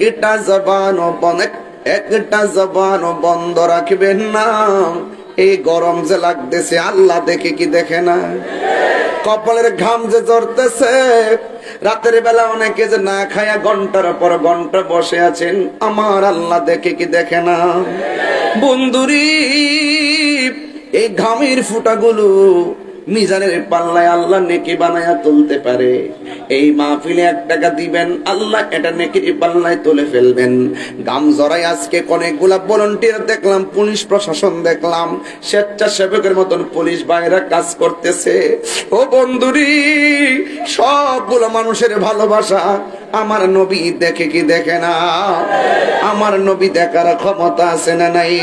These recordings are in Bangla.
একটা জবান বন্ধ রাখবেন না। এই গরম যে লাগতেছে আল্লাহ দেখে কি দেখে না? কপালের ঘাম যে ঝরতেছে, রাতের বেলা অনেকে যে না খায়া ঘন্টার পর ঘন্টা বসে আছেন, আমার আল্লাহ দেখে কি দেখে না? বন্ধুরি, এই ঘামের ফুটাগুলো মিজানের পাল্লায় আল্লাহ নেকি বানায়া তুলতে পারে। এই মাহফিলে 1 টাকা দিবেন, আল্লাহ এটা নেকির পাল্লায় তুলে ফেলবেন। গাম জড়াই আজকে অনেকগুলা ভলান্টিয়ার দেখলাম, পুলিশ প্রশাসন দেখলাম, স্বেচ্ছাসেবকের মতন পুলিশ ভাইরা কাজ করতেছে। ও বন্ধুরি, সবগুলো মানুষের ভালোবাসা আমার নবী দেখে কি দেখে না? আমার নবী দেখার ক্ষমতা আছে না নাই?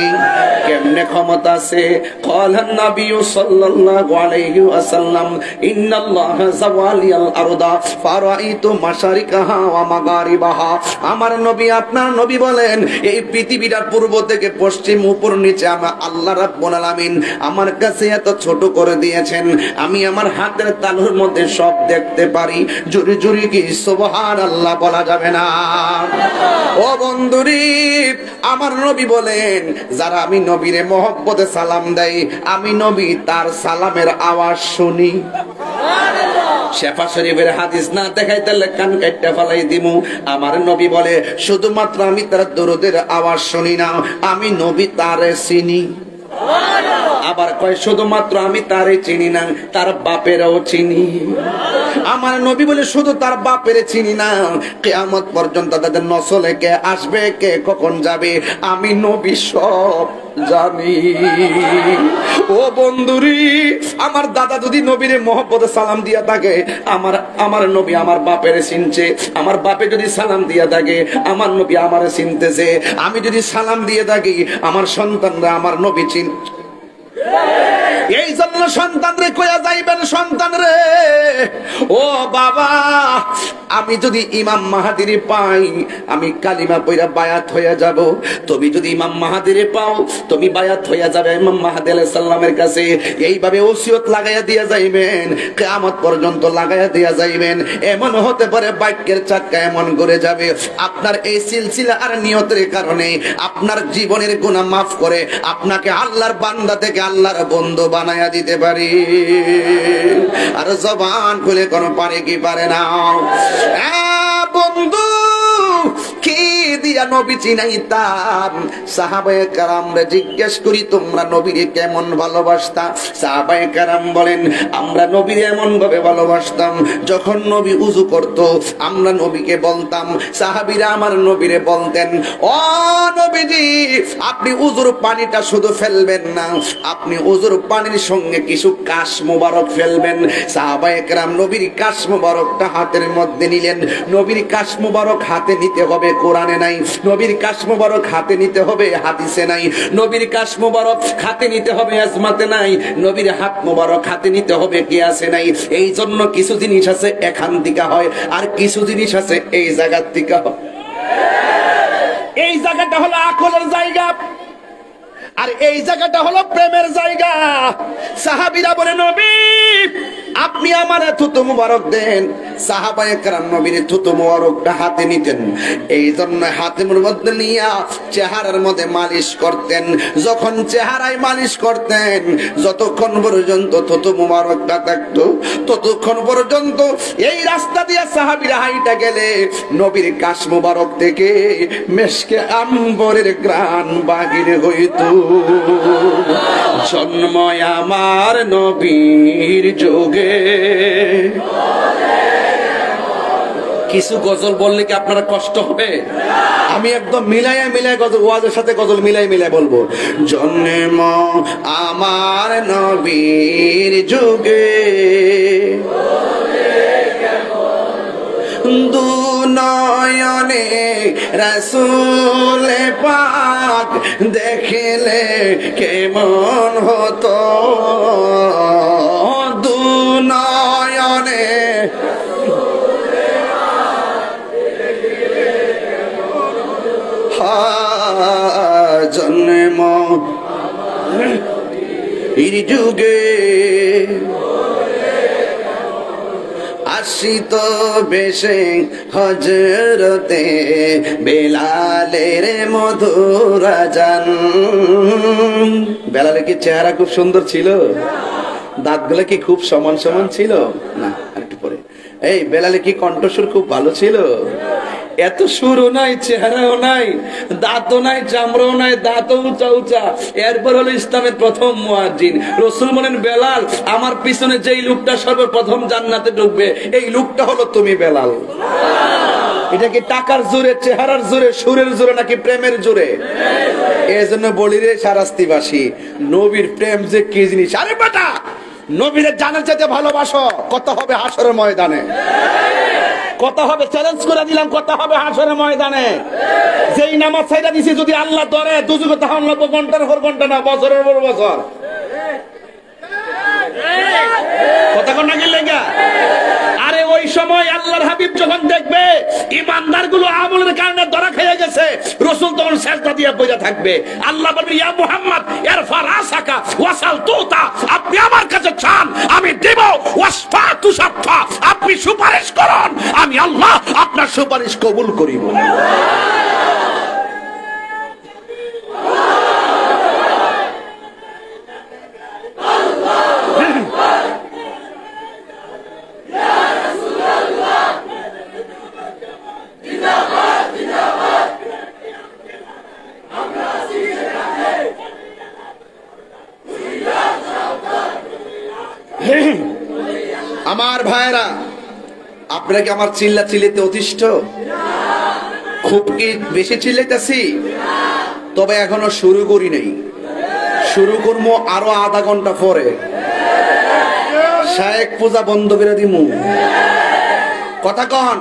কেমনে ক্ষমতা আছে? ক্বালান নবী সাল্লাল্লাহু আলাইহি ওয়াসাল্লাম, ইন্নাল্লাহা যাওয়ালিয়াল আরদা ফারাইতু মাশারিকাহা ওয়া মাগারিবাহা। আমার নবী, আপনার নবী বলেন, এই পৃথিবীটা পূর্ব থেকে পশ্চিম, উপর নিচে আমার আল্লাহ রাব্বুল আলামিন আমার কাছে এত ছোট করে দিয়েছেন, আমি আমার হাতের তালুর মধ্যে সব দেখতে পারি। জোরে জোরে কি সুবহানাল্লাহ বলা যাবে না? ও বন্ধুরি, আমার নবী বলেন, যারা আমি নবীরে মহব্বতে সালাম দেয়, আমি নবী তার সালামের আওয়াজ শুনি। শেফা শরীফের হাদিস না দেখাইতে কান কাটটা ফালাই দিমু। আমার নবী বলে, শুধুমাত্র আমি তার দরুদের আওয়াজ শুনি না, আমি নবী তারে চিনি। আবার কয়, শুধুমাত্র আমি তারে চিনি না, তার বাপেরও চিনি। আমার নবী বলে, শুধু তার বাপের চিনি না, কিয়ামত পর্যন্ত তাদের নসলে কে আসবে, কে কখন যাবে, আমি নবী সব জানি। ও বন্ধুরি, আমার দাদা যদি নবীরে মহব্বতে সালাম দিয়া থাকে, আমার নবী আমার বাপের চিনছে। আমার বাপে যদি সালাম দিয়া থাকে, আমার নবী আমার চিনতেছে। আমি যদি সালাম দিয়ে থাকি, আমার সন্তানরা আমার নবী চিন। এই জন্য সন্তান রে কইয়া যাইবেন, সন্তান রে, ও বাবা, আমি যদি ইমাম মাহাদিরে পাই, আমি কালিমা পয়রা বায়াত হইয়া যাব। তুমি যদি ইমাম মাহাদিরে পাও, তুমি বায়াত হইয়া যাবে ইমাম মাহাদি আলাইহিস সালামের কাছে। এইভাবে ওসিয়ত লাগাইয়া দিয়া যাইবেন, কিয়ামত পর্যন্ত লাগাইয়া দিয়া যাইবেন। এমন হতে পারে বাক্যের চাক্কা এমন করে যাবে, আপনার এই সিলসিলা আর নিয়তের কারণে আপনার জীবনের গুনাহ মাফ করে আপনাকে আল্লাহর বান্দা থেকে আল্লাহর বন্ধু বানায়া দিতে পারি। আর জবান খুলে কোন পারে কি পারে না? বন্ধু, কি দিয়া নবী চিনাইতাম? সাহাবায়ে কেরামরে জিজ্ঞেস করি, তোমরা নবীকে কেমন ভালোবাসতা? সাহাবায়ে কেরাম বলেন, আমরা নবীরে এমন ভাবে ভালোবাসতাম, যখন নবী উযু করত, আমরা নবীকে বলতাম, সাহাবীরা আমার নবীরে বলতেন, ও নবীজি, আপনি উযুর পানিটা শুধু ফেলবেন না, আপনি উযুর পানির সঙ্গে কিছু কাশ মোবারক ফেলবেন। সাহাবায়ে কেরাম নবীর কাশ মোবারকটা হাতের মধ্যে নিলেন। নবীর কাশ মোবারক হাতে নিতে হবে, কোরআনে নাই। নবীর কাশ মোবারক হাতে নিতে হবে, হাদিসে নাই। নবীর কাশ মোবারক হাতে নিতে হবে, আজমাতে নাই। নবীর হাত মোবারক হাতে নিতে হবে, কিয়াসে নাই। এই জন্য কিছু জিনিস আছে এখান থেকে হয়, আর কিছু জিনিস আছে এই জায়গার থেকে হয়। এই জায়গাটা হলো আকলের জায়গা, আর এই জায়গাটা হলো প্রেমের জায়গা। সাহাবীরা বলে, নবী আপনি আমার থুতু মুবারক দেন। সাহাবায়ে কেরাম নবীর থুতু মুবারকটা হাতে নিতেন, এই জন্য হাতের মধ্যে নিয়া চেহারার মধ্যে মালিশ করতেন। যখন চেহারায় মালিশ করতেন, যতক্ষণ পর্যন্ত থুতু মুবারকটা থাকতো, ততক্ষণ পর্যন্ত এই রাস্তা দিয়ে সাহাবীরা হাইটা গেলে নবীর কাশ মুবারক থেকে মেশকে আম্বরের ঘ্রাণ বাহির হইত। জন্ম আমার নবীর যুগে। কিছু গজল বললে কি আপনারা কষ্ট হবে? আমি একদম মিলাই গজল, ওয়াজের সাথে গজল মিলাই বলবো। জন্ম আমার নবীর যুগে, দু নয়নে রাসূল পাক দেখলে কেমন হতো, দু নয়নে জন্ম এই যুগে। আসিত বেশে হজরতে বেলালের মধুর আজান। বেলালের কি চেহারা খুব সুন্দর ছিল? দাঁতগুলো কি খুব সমান সমান ছিল? না, আরেকটু পরে। এই বেলালে কি কণ্ঠস্বর খুব ভালো ছিল? এত সুরও নাই, চেহারাও নাই, দাঁতও নাই, চামড়াও নাই, দাঁতও উঁচা উঁচা। এরপর হলো ইসলামের প্রথম মুয়াজ্জিন। রাসূল বলেন, বেলাল, আমার পিছনে যেই লোকটা সর্বপ্রথম জান্নাতে ঢুকবে এই লোকটা হলো তুমি বেলাল। এটা কি টাকার জোরে, চেহারার জোরে, সুরের জোরে, নাকি প্রেমের জোরে? এই জন্য বলি রে শারাস্তিবাসী, নবীর প্রেম যে কি জিনিস। আরে বেটা, নবীরে জানার চাইতে ভালোবাসো, কত হবে হাসরের ময়দানে। কত হবে, চ্যালেঞ্জ করে দিলাম, কত হবে হাসরের ময়দানে। যেই নামাজ ছাইড়া দিছি যদি আল্লাহ ধরে, দুজকে তখন লাগবে ঘন্টার পর ঘন্টা, না বছরের পর বছর। কতক্ষণ নাকি লেগা? আরে ওই সময় আল্লাহর হাবিব যখন দেখবে ইমানদার গুলো আমলের কারণে ধরা খেয়ে গেছে, রাসূল তখন সেজদা দিয়ে বসে থাকবে। আল্লাহ বলবে, ইয়া মুহাম্মদ ইরফা রাসাকা ওয়াসাল তুতা, আপনি আমার কাছে চান আমি দেব, ওয়াসফা তুশাফা, আপনি সুপারিশ করুন, আমি আল্লাহ আপনার সুপারিশ কবুল করিব। আমার ভাইরা, আপনারা কি আমার চিল্লা চিল্লিতে অতিষ্ঠ? খুব কি বেশি চিল্লাইতেছি? তবে এখনো শুরু করি নাই, শুরু করবো আরো আধা ঘন্টা পরে। শায়েক পূজা বন্ধ করে দিমু। কথা কন,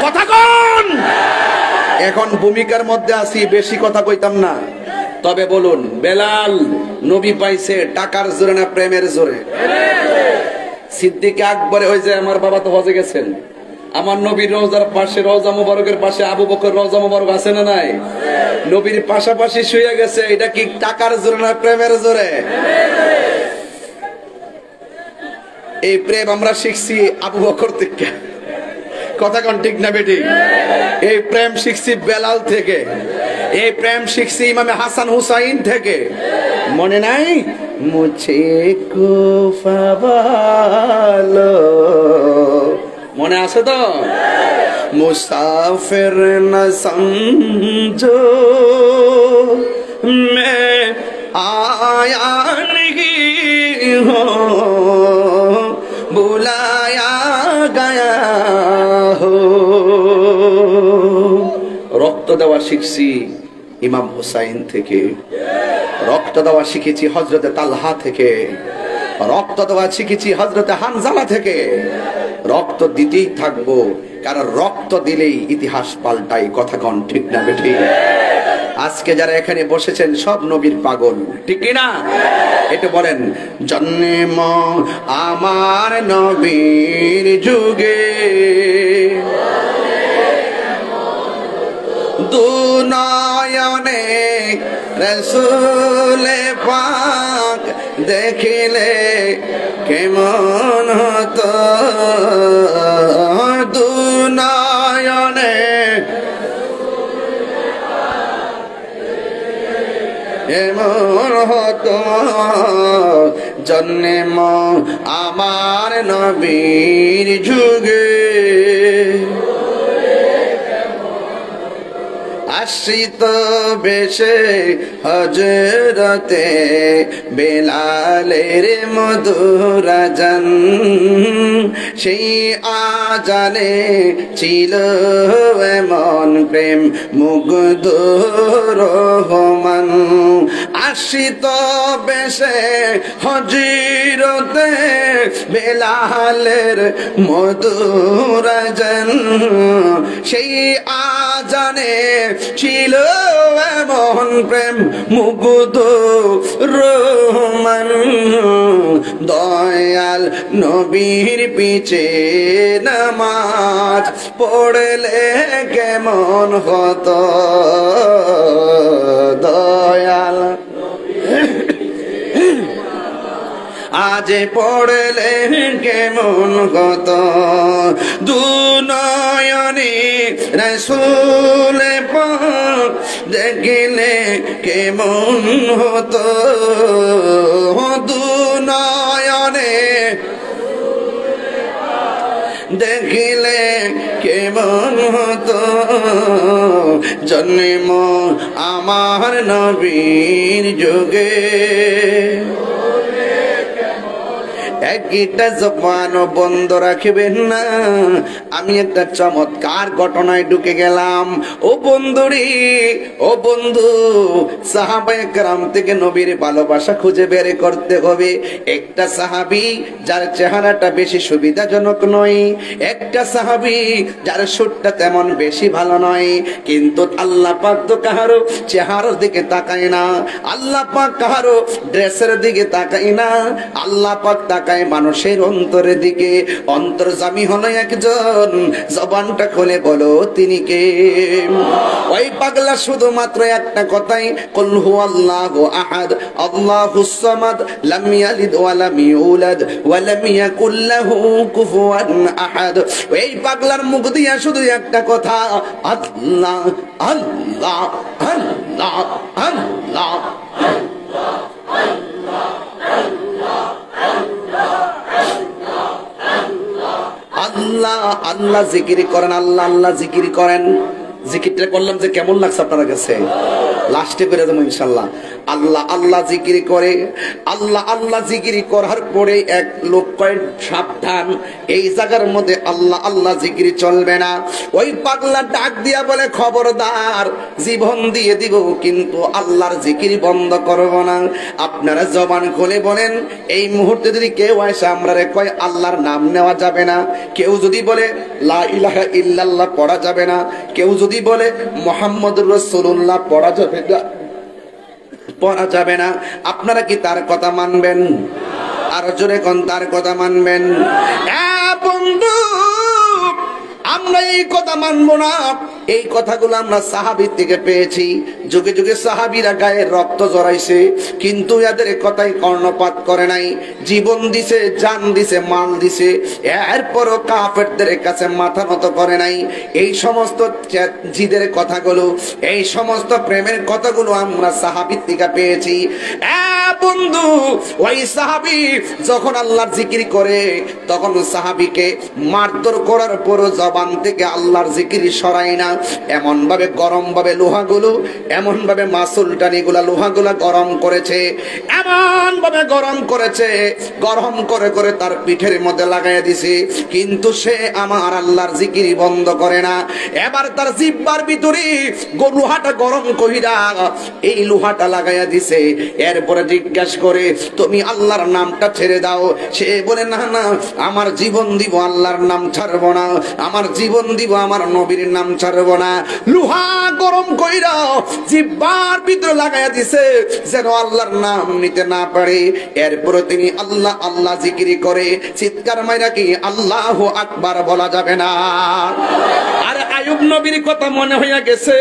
কথা কন। এখন ভূমিকার মধ্যে আছি, বেশি কথা কইতাম না। তবে বলুন, বেলাল নবী পাইছে টাকার জোরে না প্রেমের জোরে? সিদ্দিক আকবরে ওই যে আমার বাবা তো হজে গেছেন, আমার নবীর রওজার পাশে, রওজা মুবারকের পাশে আবু বকর রওজা মুবারক আছে না নাই? নবীর পাশাপাশি শুয়ে গেছে, এটা কি টাকার জোরে না প্রেমের জোরে? এই প্রেম আমরা শিখছি আবু বকর থেকে। কথা কোন ঠিক না বেটি? এই প্রেম শিখছি বেলাল থেকে, এই প্রেম শিখছি ইমামে হাসান হুসাইন থেকে। মনে নাই? মুঝে কুফাবালো, মনে আছে তো? মুসাফির না সমঝো মে আয়া नहीं हो बुलाया गया हो। রক্ত দেওয়া শিখছি ইমাম হুসাইন থেকে, রক্ত দেওয়া শিখেছি হযরতে তালহা থেকে, রক্ত দেওয়া শিখেছি হযরতে হানজালা থেকে। রক্ত দিতেই থাকবো, কারণ রক্ত দিলেই ইতিহাস পাল্টাই। কথা কোন ঠিক না বেঠিক? আজকে যারা এখানে বসেছেন সব নবীর পাগল, ঠিক কি না? এটা বলেন, জন্ম আমার নবীর যুগে, দুনয়নে রাসূল পাক দেখিলে কেমন হতো, দুনয়নে এমন হতো, জন্ম আমার নবীর যুগে। আসিত বেশে হযরতে বেলালের মধুর আজান, সেই আজানে ছিল এমন প্রেম মুগ্ধ রহমান। আসিত বেশে হযরতে বেলালের মধুর আজান, সেই আজানে ছিল এমন প্রেম মুগ্ধ রহমান। দয়াল নবীর পিছে নামাজ পড়লে কেমন হতো, দয়াল আজ পড়লে কেমন হতো দুনয়নে রাসূল পাক দেখিলে কেমন হতো দুনয়নে দেখিলে কেমন হতো জন্ম আমার নবীর যুগে একটা জবান বন্ধ রাখবেন না। আমি একটা চমৎকার ঘটনায় ঢুকে গেলাম। ও বন্ধুরি, ও বন্ধু, সাহাবায়ে কেরাম থেকে নবীর ভালোবাসা খুঁজে বের করতে হবে। একটা সাহাবী যার চেহারাটা বেশি সুবিধাজনক নয়, একটা সাহাবী যার সুরটা তেমন বেশি ভালো নয়, কিন্তু আল্লাহ পাক তো কাহারো চেহারার দিকে তাকায় না, আল্লাহ পাক কাহারো ড্রেসের দিকে তাকায় না, আল্লাহ পাক তাকায় মানুষের অন্তরের দিকে। অন্তর্যামী হলো একজন, জবানটা খুলে বলো তিনি কে? ওই পাগলা শুধুমাত্র একটা কথাই, কুল হুয়াল্লাহু আহাদ আল্লাহুস সামাদ লাম ইয়ালিদ ওয়া লাম ইউলাদ ওয়া লাম ইয়াকুল লাহু কুফুয়ান আহাদ। এই পাগলার মুখ দিয়া শুধু একটা কথা, আল্লাহ আল্লাহ আল্লাহ আল্লাহ আল্লাহ আল্লাহ জিকির করেন, আল্লাহ আল্লাহ জিকির করেন। জিকিরটা করলাম যে কেমন লাগছে আপনার কাছে? লাস্টে করে দেবো ইনশাল্লাহ। আল্লাহ আল্লাহ জিকির করে, আল্লাহ আল্লাহ জিকির করার পরে এক লোক কয় সাবধান, এই জায়গার মধ্যে আল্লাহ আল্লাহ জিকির চলবে না। ওই পাগলা ডাক দিয়া বলে খবরদার, জীবন দিয়ে দিব কিন্তু আল্লাহর জিকির বন্ধ করব না। আপনারা জবান খুলে বলেন, এই মুহূর্তে যদি কেউ আসে আমরা কয় আল্লাহর নাম নেওয়া যাবে না, কেউ যদি বলে লা ইলাহা ইল্লাল্লাহ পড়া যাবে না, কেউ যদি বলে মুহাম্মদুর রাসূলুল্লাহ পড়া যাবে না, পড়া যাবে না, আপনারা কি তার কথা মানবেন? আর জোরে কোন তার কথা মানবেন? বন্ধু, আমরা এই কথা মানবো না। এই কথাগুলো আমরা সাহাবীর থেকে পেয়েছি। যুগে যুগে সাহাবীরা গায়ের রক্ত জড়াইছে, কিন্তু এদের কথাই কর্ণপাত করে নাই। জীবন দিছে, জান দিছে, মাল দিছে, এরপরও কাফেরদের কাছে মাথা নত করে নাই। এই সমস্ত জিদের কথাগুলো, এই সমস্ত প্রেমের কথাগুলো আমরা সাহাবীর থেকে পেয়েছি। বন্ধু, ওই সাহাবী যখন আল্লাহর জিকির করে, তখন সাহাবীকে মারধর করার পরও জবান থেকে আল্লাহর জিকির সরাই না। এমন ভাবে গরম ভাবে লোহাগুলো, এমন ভাবে মাসুল টানিগুলা লোহাগুলা গরম করেছে, এমন ভাবে গরম করেছে, গরম করে করে তার পিঠের মধ্যে লাগাইয়া দিছে, কিন্তু সে আমার আল্লাহর জিকির বন্ধ করে না। এবার তার জিহ্বার ভিতরে লোহাটা গরম কইরা এই লোহাটা লাগাইয়া দিছে। এরপরে জিজ্ঞাসা করে, তুমি আল্লাহর নামটা ছেড়ে দাও। সে বলে, না না, আমার জীবন দিব আল্লাহর নাম ছাড়বো না, আমার জীবন দিব আমার নবীর নাম ছাড়বো না। লোহা গরম কইরা জিহ্বার ভিতরে লাগাইয়া দিছে যেন আল্লাহর নাম নিতে না পারে। এরপরে তিনি আল্লাহ আল্লাহ জিকির করে, চিৎকার মাইরা কি আল্লাহু আকবার বলা যাবে না? আর আইয়ুব নবীর কথা মনে হইয়া গেছে।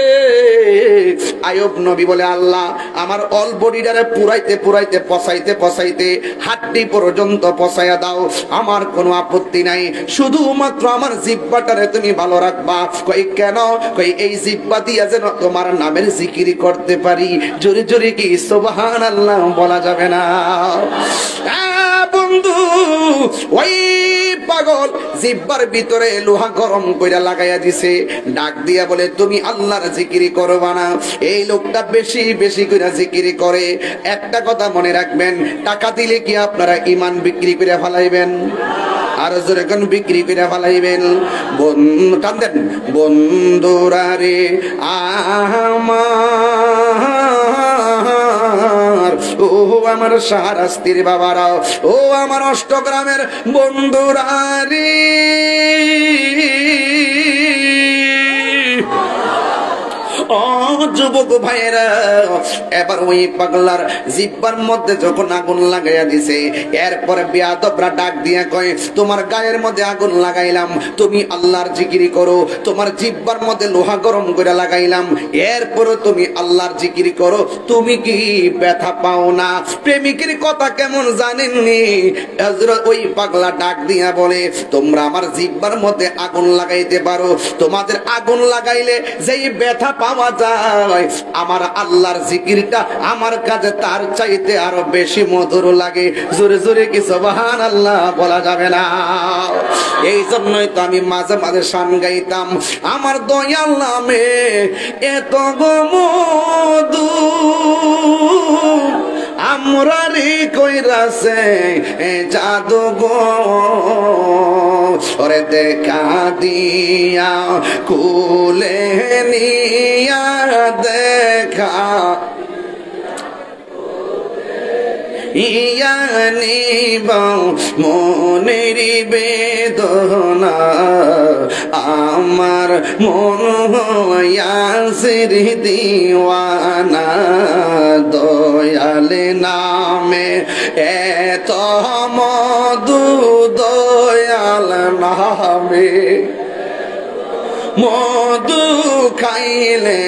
আইয়ুব নবী বলে, আল্লাহ আমার অল বডিটারে পুরাইতে পুরাইতে পচাইতে পচাইতে হাড্ডি পর্যন্ত পচাইয়া দাও, আমার কোনো আপত্তি নাই, শুধুমাত্র আমার জিহ্বাটারে তুমি ভালো রাখবা। কই কেন? কই এই জিহ্বা দিয়া যেন তোমার নামের জিকির করতে পারি। জোরে জোরে কি সুবহানাল্লাহ বলা যাবে না? বন্ধু, ওই পাগল জিহ্বার ভিতরে লোহা গরম কইরা লাগাইয়া দিছে, ডাক দিয়া বলে, তুমি আল্লাহর জিকির করবা না? এই লোকটা বেশি বেশি কইরা জিকির করে। একটা কথা মনে রাখবেন, টাকা দিলে কি আপনারা ঈমান বিক্রি করে ফেলাইবেন? আর জোরে কোন বিক্রি করে ফেলাইবেন? টান বন্ধুরা রে আমার, ও আমার শাহরাস্তির বাবারা, ও আমার অষ্টগ্রামের বন্ধুরা রে, ও যুবক ভাইয়েরা, এবার ওই পাগলার জিহ্বার মধ্যে যখন আগুন লাগাইয়া দিছে, এরপরে বেয়াদবরা ডাক দিয়া কয়, তোমার গায়ের মধ্যে আগুন লাগাইলাম, তুমি আল্লাহর জিকির করো, তোমার জিহ্বার মধ্যে লোহা গরম করে লাগাইলাম, এরপরে তুমি আল্লাহর জিকির করো, তুমি কি ব্যথা পাও না? প্রেমিকের কথা কেমন জানেননি? হযরত ওই পাগলা ডাক দিয়া বলে, তোমরা আমার জিহ্বার মধ্যে আগুন লাগাইতে পারো, তোমাদের আগুন লাগাইলে যেই ব্যথা পাওয়া যায়, আমার আল্লাহর জিকিরটা আমার কাছে তার চাইতে আরো বেশি মধুর লাগে। জোরে জোরে কি সুবহানাল্লাহ বলা যাবে না? এই জন্যই তো আমি মাঝে মাঝে শান গাইতাম, আমার দয়াল নামে এত গো মধু আমরা রে কইরাছে জাদু গো, ওরে দেখা দিয়া কুলে নিয়া দেখা ইয়ানিব মনের বেদনা, আমার মন হইয়াছির দিওয়ানা, দয়াল নামে এত মধু, দয়াল নামে মধু খাইলে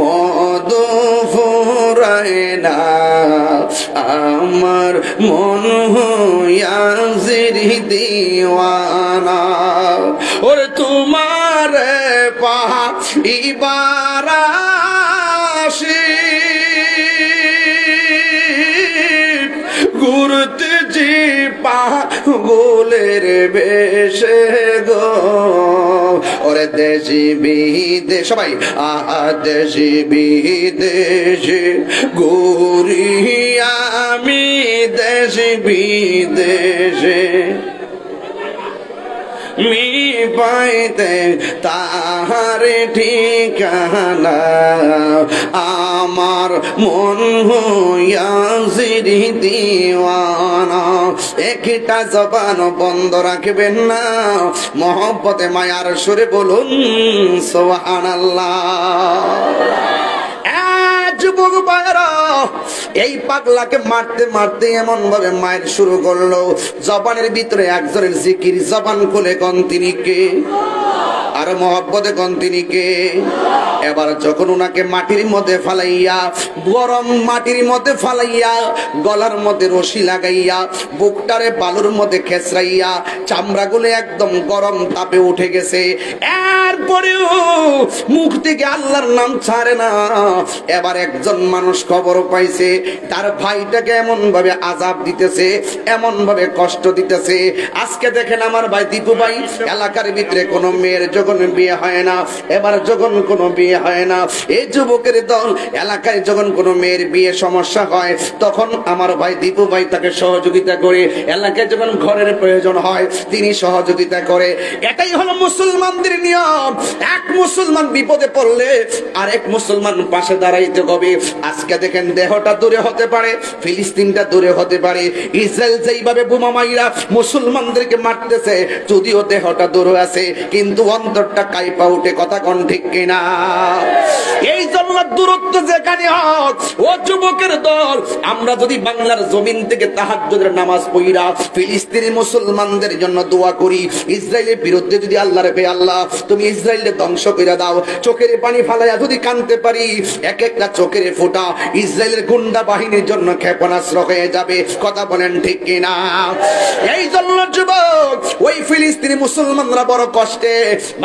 মধু ফুরায় না, আমার মন হইয়াছির দিওয়ানা, ওরে তোমার পাইবার আসি ঘুরতে জি পাগলের বেশে গো, ওরে দেশি বিদেশ সবাই দেশি বিদেশে ঘুরি আমি, দেশি বিদেশে মি পাইতে তাহার ঠিকানা, আমার মন হইয়াছির দিওয়ানা। একটা জবান বন্ধ রাখবেন না, মহব্বতে মায়ার সুরে বলুন সুবহানাল্লাহ। যুবক ভাইরা, এই পাগলাকে মারতে মারতে এমন ভাবে মায়ের শুরু করলো, জবানের ভিতরে একজনের জিকির, জবান খুলে কোন তিনি কে, আর মহব্বতে কোন তিনি কে। এবার যখন উনাকে মাটির মধ্যে ফালাইয়া, গরম মাটির মধ্যে ফালাইয়া, গলার মধ্যে রশি লাগাইয়া, বুকটারে বালুর মধ্যে খেসরাইয়া, চামড়াগুলো একদম গরম তাপে উঠে গেছে, এরপরেও মুখ থেকে আল্লাহর নাম ছাড়ে না। এবার একজন মানুষ খবর পাইছে তার ভাইটাকে এমন ভাবে আযাব দিতেছে, এমন ভাবে কষ্ট দিতেছে। আজকে দেখেন আমার ভাই দীপু ভাই, এলাকার ভিতরে কোনো মেয়ের যখন বিয়ে হয় না, এবার যখন কোনো বিয়ে হয় না, এই যুবকের দল এলাকায় যখন কোনো মেয়ের বিয়ে সমস্যা হয়, তখন আমার ভাই দীপু ভাই তাকে সহযোগিতা করে, এলাকায় যখন ঘরের প্রয়োজন হয় তিনি সহযোগিতা করে। এটাই হলো মুসলমানদের নিয়ম। এক মুসলমান বিপদে পড়লে আরেক মুসলমান পাশে দাঁড়াইতে হবে। আজকে দেখেন দেহটা দূরে হতে পারে, ফিলিস্তিনটা দূরে হতে পারে, ইসরায়েল যেইভাবে বোমা মাইরা মুসলমানদেরকে মারতেছে, যদিও দেহটা দূরে আছে কিন্তু অন্তরটা কাইপা উঠে, কথা কোন ঠিক কিনা? এই জন্য দূরত্ব যেখানে হোক, ও যুবকের দল, আমরা যদি বাংলার জমিন থেকে তাহাজ্জুদের নামাজ পড়া ফিলিস্তিনি মুসলমানদের জন্য দোয়া করি, ইসরায়েলের বিরুদ্ধে যদি আল্লাহর বে আল্লাহ তুমি ইসরায়েলকে ধ্বংস করে দাও, চোখের পানি ফালাইয়া যদি কাঁদতে পারি, এক একটা চোখের ফোঁটা ইসরায়েলের গুন্ডা বাহিনীর জন্য ক্ষেপণাস্ত্র হয়ে যাবে, কথা বলেন ঠিক কিনা? এই জন্য যুবক, ওই ফিলিস্তিনি মুসলমানরা বড় কষ্টে,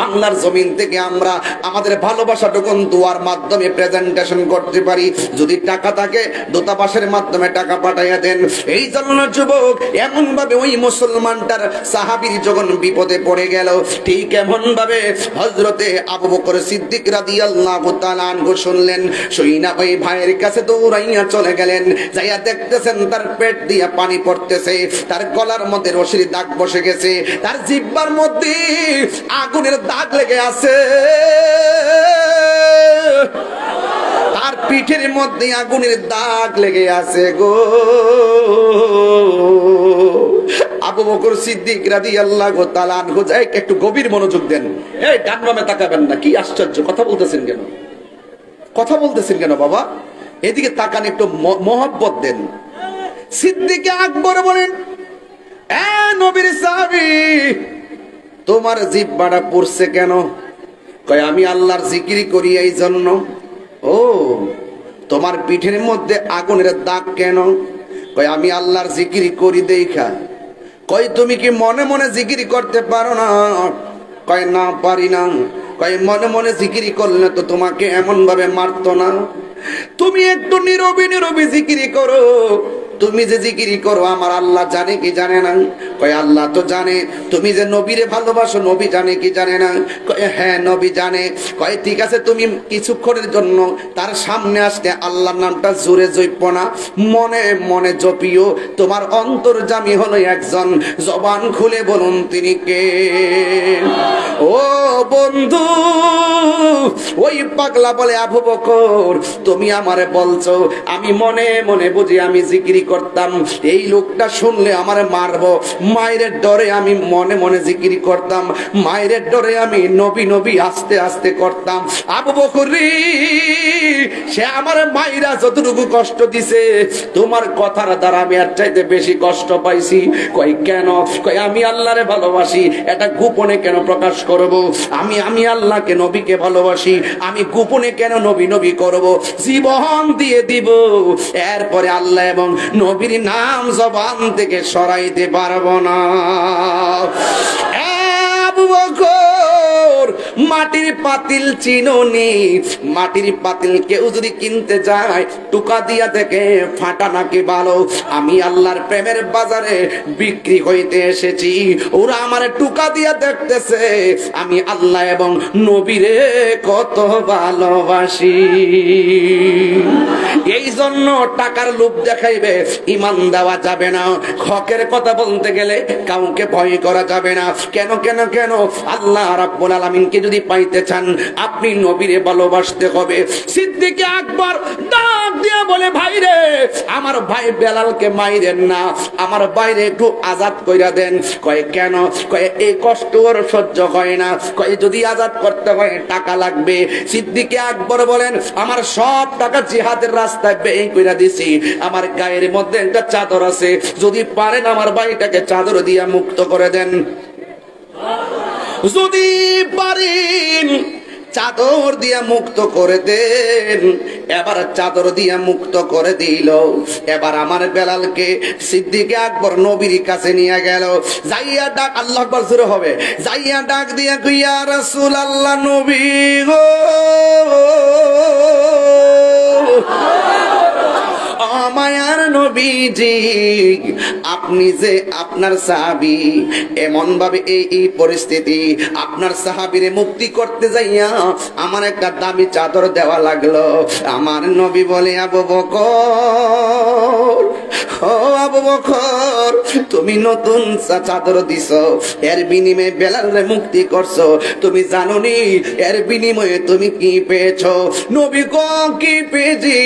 বাংলার জমিন থেকে আমরা আমাদের ভালোবাসাটুকুন দোয়ার মাধ্যমে প্রেজেন্টেশন করতে পারি। যদি টাকা থাকে দূতাবাসের মাধ্যমে টাকা পাঠাইয়া দেন। এই জন্য যুবক, এমন ভাবে ওই মুসলমানটার সাহাবীর যখন বিপদে পড়ে গেল, ঠিক এমন ভাবে হযরতে আবু বকর সিদ্দিক রাদিয়াল্লাহু তাআলা আনহু শুনলেন, শুইনা ওই ভাইয়ের কাছে দৌড়াইয়া চলে গেলেন। যাইয়া দেখতেছেন তার পেট দিয়া পানি পড়তেছে, তার গলার মধ্যে রশির দাগ বসে গেছে, তার জিহ্বার মধ্যে আগুনের দাগ লেগে আছে, তার পিঠের মধ্যে আগুনের দাগ লেগে আছে গো। আবু বকর সিদ্দিক রাদিয়াল্লাহু তাআলা আনহু, একটু গভীর মনোযোগ দেন। এই ডান বামে তাকাবেন না, কি আশ্চর্য কথা বলতেছেন কেন? কথা বলতেছেন কেন বাবা? এদিকে তাকান, একটু মহব্বত দেন। সিদ্দিক আকবর বলেন, এ নবীর সাহাবী, তোমার জিহ্বাটা পড়ছে কেন? কয় আমি আল্লাহর জিকির করি এই জন্য। ও, তোমার পিঠের মধ্যে আগুনের দাগ কেন? কয় আমি আল্লাহর জিকির করি দেখা। কয় তুমি কি মনে মনে জিকির করতে পারো না? কয় না, পারি না। কয় মনে মনে জিকির করলে তো তোমাকে এমন ভাবে মারতো না। তুমি একটু নীরবে নীরবে জিকির করো। তুমি যে জিকিরি করো আমার আল্লাহ জানে কি জানে না? কয় আল্লাহ তো জানে। তুমি যে নবীরে ভালোবাসো নবী জানে কি জানে না? কয় হ্যাঁ নবী জানে। কয় ঠিক আছে, তুমি কিছুক্ষণের জন্য তার সামনে আসলে আল্লাহর নামটা জোরে জপো না, মনে মনে জপিও। তোমার অন্তর্যামী হলো একজন, জবান খুলে বলুন তিনি কে? ও বন্ধু, ওই পাগলা বলে আবু বকর, তুমি আমারে বলছো আমি মনে মনে বুঝি আমি জিকিরি করতাম, এই লোকটা শুনলে আমারে মারবো, মায়ের ডরে আমি মনে মনে জিকিরি করতাম, মায়ের ডরে আমি নবী নবী আস্তে আস্তে করতাম। আবু বকর রে, সে আমার মায়েরা যতটুকু কষ্ট দিছে তোমার কথার দ্বারা আমি আর চাইতে বেশি কষ্ট পাইছি। কই কেন? কই আমি আল্লাহরে ভালোবাসি, এটা গোপনে কেন প্রকাশ করব? আমি আল্লাহকে নবীকে ভালোবাসি, আমি গোপনে কেন নবী নবী করব? জীবন দিয়ে দিব, এরপরে আল্লাহ এবং নবীর নাম জবান থেকে সরাইতে পারবো না। আবু বকর, মাটির পাতিল চিনোনি? মাটির পাতিল কেউ যদি কিনতে যায় টুকা দিয়া দেখে ফাটা নাকি ভালো। আমি আল্লাহর প্রেমের বাজারে বিক্রি হইতে এসেছি, ওরা আমার টুকা দিয়া দেখতেছে আমি আল্লাহ এবং নবীরে কত ভালোবাসি। এই জন্য টাকার লোভ দেখাইবে ঈমান দেওয়া যাবে না। হকের কথা বলতে গেলে কাউকে ভয় করা যাবে না। কেন কেন কেন? আল্লাহ রাব্বুল আলামিনকে যদি পাইতে চান আপনি নবীরে ভালোবাসতে হবে। সিদ্দিক আকবর ডাক দিয়া বলে, ভাই রে, আমার ভাই বেলালকে মাইরেন না, আমার বাইরে একটু আজাদ কইরা দেন। কয় কেন? কয় এই কষ্ট ওর সহ্য হয় না। কয় যদি আজাদ করতে হয় টাকা লাগবে। সিদ্দিক আকবর বলেন, আমার সব টাকা জিহাদের রাস্তায় ব্যয় কইরা দিছি, আমার গায়ের মধ্যে একটা চাদর আছে, যদি পারেন আমার ভাইটাকে চাদর দিয়া মুক্ত করে দেন। যদি পারেন চাদর দিয়া মুক্ত করে দেন। এবার চাদর দিয়া মুক্ত করে দিল। এবার আমার বেলালকে সিদ্দিক আকবর নবীর কাছে নিয়ে গেল। যাইয়া ডাক, আল্লাহু আকবার জোরে হবে, যাইয়া ডাক দিয়া ইয়া রাসূলুল্লাহ, নবী গো, মায়ার নবীজি, আপনি যে আপনার সাহাবী, এমন ভাবে এই পরিস্থিতি, আপনার সাহাবীরে মুক্তি করতে যাইয়া আমার একটা দামি চাদর দেওয়া লাগলো। আমার নবী বলে, আবু বকর, ও আবু বকর, তুমি নতুন চাদর দিছো, এর বিনিময়ে বেলালে মুক্তি করছো, তুমি জানো নি এর বিনিময়ে তুমি কি পেয়েছো? নবী কয় কি পেয়েছি?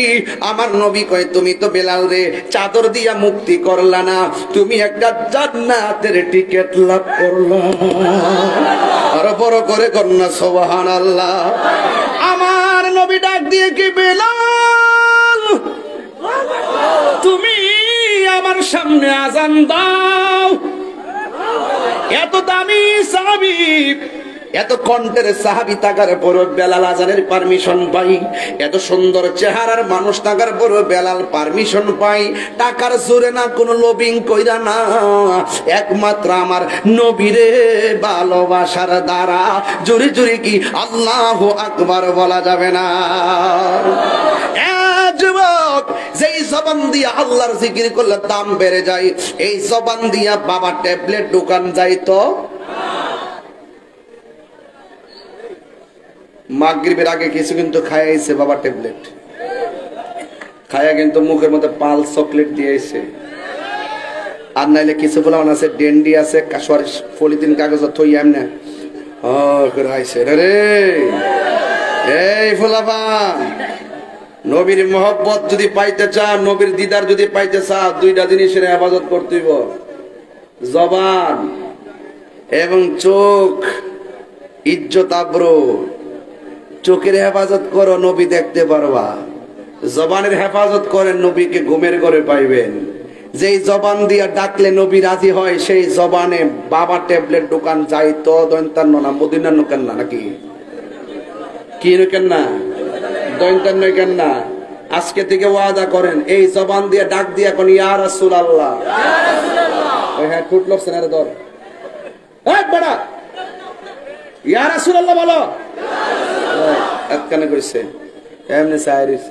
আমার নবী কয়, তুমি তো বেলাল রে চাদর দিয়া মুক্তি করলা না, তুমি একটা জান্নাতের টিকিট লাভ করলা। আর বড় করে কন্যা সুবহানাল্লাহ। আমার নবী ডাক দিয়ে কি, বেলাল তুমি আমার সামনে আজান দাও। এত দামি সাহাবী, এত কণ্ঠের সাহাবী থাকার পরও বেলাল আজানের পারমিশন পাই, এত সুন্দর চেহারার মানুষ থাকার পরও বেলাল পারমিশন পাই। টাকার জোরে না, কোনো লোভিং কইরা না, একমাত্র আমার নবীরে ভালোবাসার দ্বারা। জোরে জোরে কি আল্লাহু আকবার বলা যাবে না? যুবক, যেই জবান দিয়া আল্লাহর জিকির করলে দাম বেড়ে যায়, এই জবান দিয়া বাবা ট্যাবলেট দোকান যাইতো। মাগরিবের আগে কিছু কিন্তু খাইছে বাবা ট্যাবলেট খায়া, কিন্তু মুখের মধ্যে পাল চকলেট দিয়েছে। আর নাইলে কিছু বলা আছে ডেন্ডি আছে, পলিথিন কাগজ থই এমনে আইছে রে। এই ফুলাফা, নবীর মহব্বত যদি পাইতে চান, নবীর দিদার যদি পাইতে চান, দুইটা জিনিসের হেফাজত করতে হইব, জবান এবং চোখ, ইজ্জত আবরু। চোখের হেফাজত করো, নবী দেখতে পারবা। জবানের হেফাজত করেন, নবীকে ঘুমের ঘরে পাইবেন। যেই জবান দিয়া ডাকলে নবী রাজি হয়, সেই জবানে বাবা ট্যাবলেট দোকান যাই তো দৈন্তান্ন না মদিনার নোকেন না, নাকি কি নোকেন না, দৈন্তান্ন কেন না। আজকে থেকে ওয়াদা করেন, এই জবান দিয়ে ডাক দিয়া কোন ইয়া রাসূলুল্লাহ, হ্যাঁ ঠুট লড়ছে না রে ধর, বড়া ইয়া রাসূলুল্লাহ বলো, একখানে কইছে এমনি সাইরিস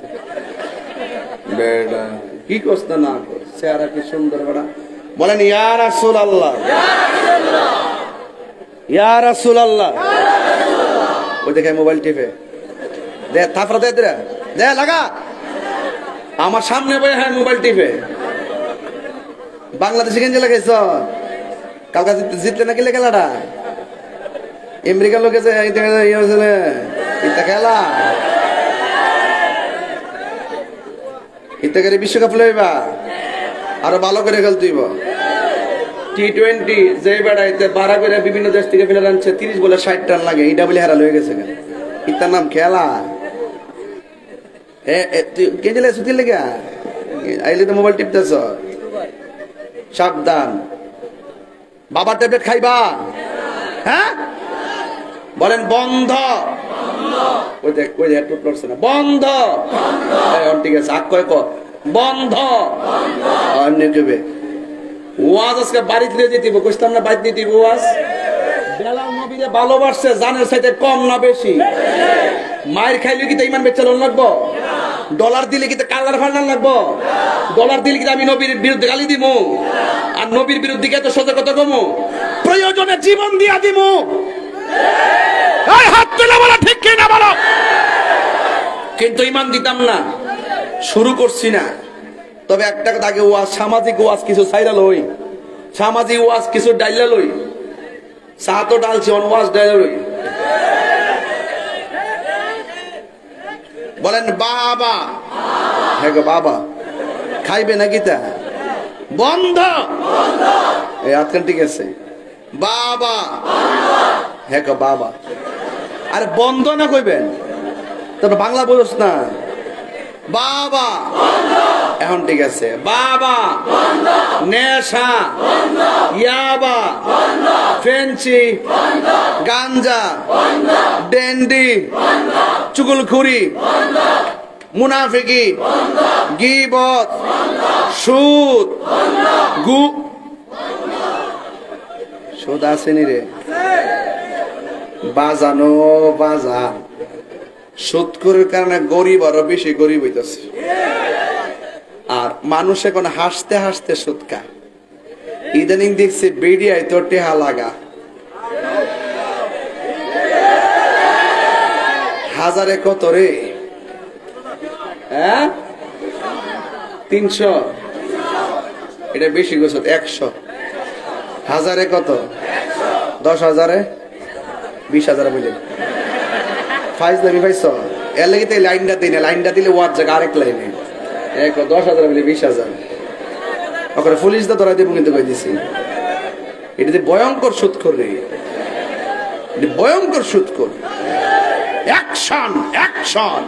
বেডা কি কষ্ট না কর, চেহারা কি সুন্দর বড়া, বলেন ইয়া রাসূলুল্লাহ, ইয়া রাসূলুল্লাহ। ওই দেখে মোবাইল টিপে দে, থাপড়া দে দে লাগা, আমার সামনে বই হ্যাঁ মোবাইল টিপে। বাংলাদেশে গেঞ্জি লাগাইছ, কালকা জিতলে নাকি খেলাটা, আমেরিকার লোকে খেলা ইত্যাকারী বিশ্বকাপ লইবা, আরো ভালো করে খেলতেইব। T20 যে বেড়াইতে 12 করে বিভিন্ন দেশ থেকে ফেলে আনছে, 30 বলে 60 রান লাগে, এটা বলে হারা লয়ে গেছে কেন, ইতার নাম খেলা। কেজেলে সুতির লেগা আইলে তো মোবাইল টিপতেছ, সাবধান। বাবা ট্যাবলেট খাইবা, হ্যাঁ বলেন বন্ধ, ওই দেখ কই দেখ টুট লড়ছে না, বন্ধ, ঠিক আছে আগ কয় বন্ধ, এমনি কেবে ওয়াজ আজকে বাড়িতে নিয়ে যেতে কইতাম না, বাড়িতে নিতে ওয়াজ। বেলাল নবীরে ভালোবাসছে জানের চাইতে কম না বেশি, মায়ের খাইলে কি ইমান বেচালন লাগবো, ডলার দিলে কি কালার ফান্ডার লাগবো, ডলার দিলে কি আমি নবীর বিরুদ্ধে গালি দিমু, আর নবীর বিরুদ্ধে এত সজাগতা কমু, প্রয়োজনে জীবন দিয়া দিমু। হাত তুলে বলো ঠিক কি না বলো, কিন্তু ইমান দিতাম না, শুরু করছি না। তবে একটা কথা, আগে ওয়াজ সামাজিক ওয়াজ কিছু ছাইরা লই, সামাজিক ওয়াজ কিছু ডাইলা লই, চা তো ডালছি ওয়াজ ডাইলা লই। বলেন বাবা, হ্যাঁ গো বাবা খাইবে নাকি তা বন্ধ, এই আজকাল ঠিক আছে বাবা, হ্যাঁ গো বাবা, আরে বন্ধ না কইবেন, তবে বাংলা বলছ না বাবা, এখন ঠিক আছে বাবা, নেশা, ইয়াবা, ফেন্সি, গাঞ্জা, ডেন্ডি, চুগলখুরি, মুনাফিকি, গীবত, সুদ, সুদ আসেনি রে বাজানো, বাজান সুদখোরের কারণে গরিব আরো বেশি গরিব হইতেছে, আর মানুষ এখন হাসতে হাসতে সুদ খায়। ইদানিং দেখছি বেডিয়ায় তো টেহা লাগা, হাজারে কত রে, হ্যাঁ 300, এটা বেশি গোছ, 100, হাজারে কত, 10,000, 20,000 বলে ফাইজলামি পাইছ, এর লাগে তাই লাইনটা দিই না, লাইনটা দিলে ওয়ার জায়গা আরেক লাইনে 10,000 বলে 20,000, ওখানে পুলিশ দা ধরা দেবো কিন্তু কই দিছি। এটা ভয়ঙ্কর সুদখোর রে, ভয়ঙ্কর সুদখোর। অ্যাকশন, অ্যাকশন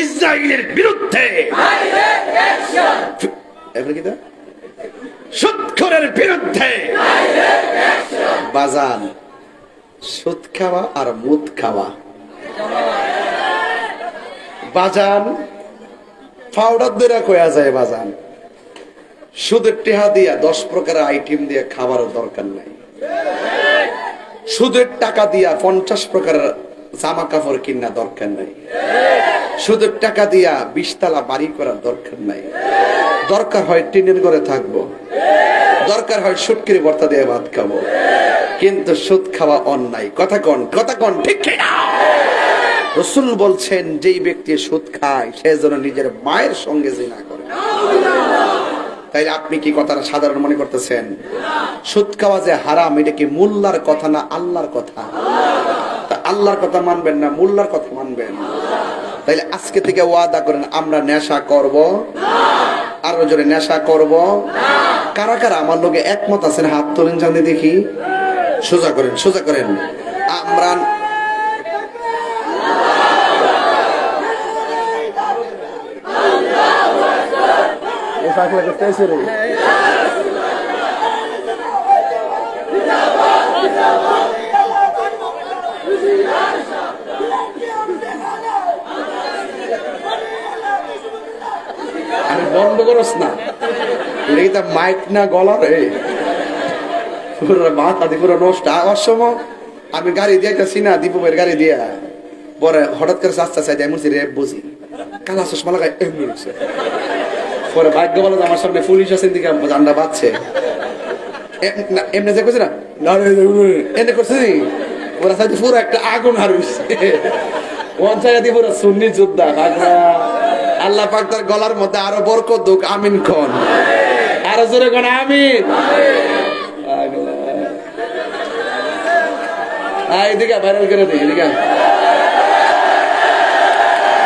ইসরায়েলের বিরুদ্ধে, সুদখোরের বিরুদ্ধে বাজান। সুদ খাওয়া আর মুদ খাওয়া বাজান পাউডার দিয়ে কয়া যায় বাজান, সুদের টেহা দিয়া 10 প্রকারের আইটেম দিয়ে খাবার দরকার নাই, সুদের টাকা দিয়া 50 প্রকারের জামা কাপড় কিনা দরকার নাই, সুদের টাকা দিয়া 20 তলা বাড়ি করার দরকার নাই। দরকার হয় টিনের ঘরে থাকবো, দরকার হয় শুটকির ভর্তা দিয়ে ভাত খাবো, কিন্তু সুদ খাওয়া অন্যায়। কথা কন, কথা কন ঠিক কিনা? রাসূল বলছেন যেই ব্যক্তি সুদ খায় সে যেন নিজের মায়ের সঙ্গে জিনা করে। তাই আপনি কি কথাটা সাধারণ মনে করতেছেন? সুদ খাওয়া যে হারাম, এটা কি মোল্লার কথা না আল্লাহর কথা? তা আল্লাহর কথা মানবেন না মোল্লার কথা মানবেন? তাইলে আজকে থেকে ওয়াদা করেন আমরা নেশা করব না, আরো জোরে নেশা করব না। কারা কারা আমার লগে একমত আছেন হাত তোলেন জানি দেখি, সোজা করেন, সোজা করেন। আমরা আরে বন্ধ করস না, এটা মাইক না গলা রে, পুরো মাথা দিয়ে পুরো নষ্ট। আওয়ার সময় আমি গাড়ি দিয়ে যাচ্ছি না, দীপকের গাড়ি দিয়া, পরে হঠাৎ করে আস্তে আস্তে এমন রেপ বুঝি কালা চশমা লাগাই এমনি উঠছে। পরে ভাগ্য বলে আমার সামনে পুলিশ আছে, দিকে জান্ডা বাজছে, এমনি যে করছে না এনে করছে, ওরা সাথে পুরো একটা আগুন হারুছে, ওয়ান সাইড দিয়ে পুরো সুন্নি যোদ্ধা। আল্লাহ পাক তার গলার মধ্যে আরো বরকত দুক, আমিন খন, আরো জোরে কোন আমিন। এদিকে ভাইরাল করে দিই, এদিকে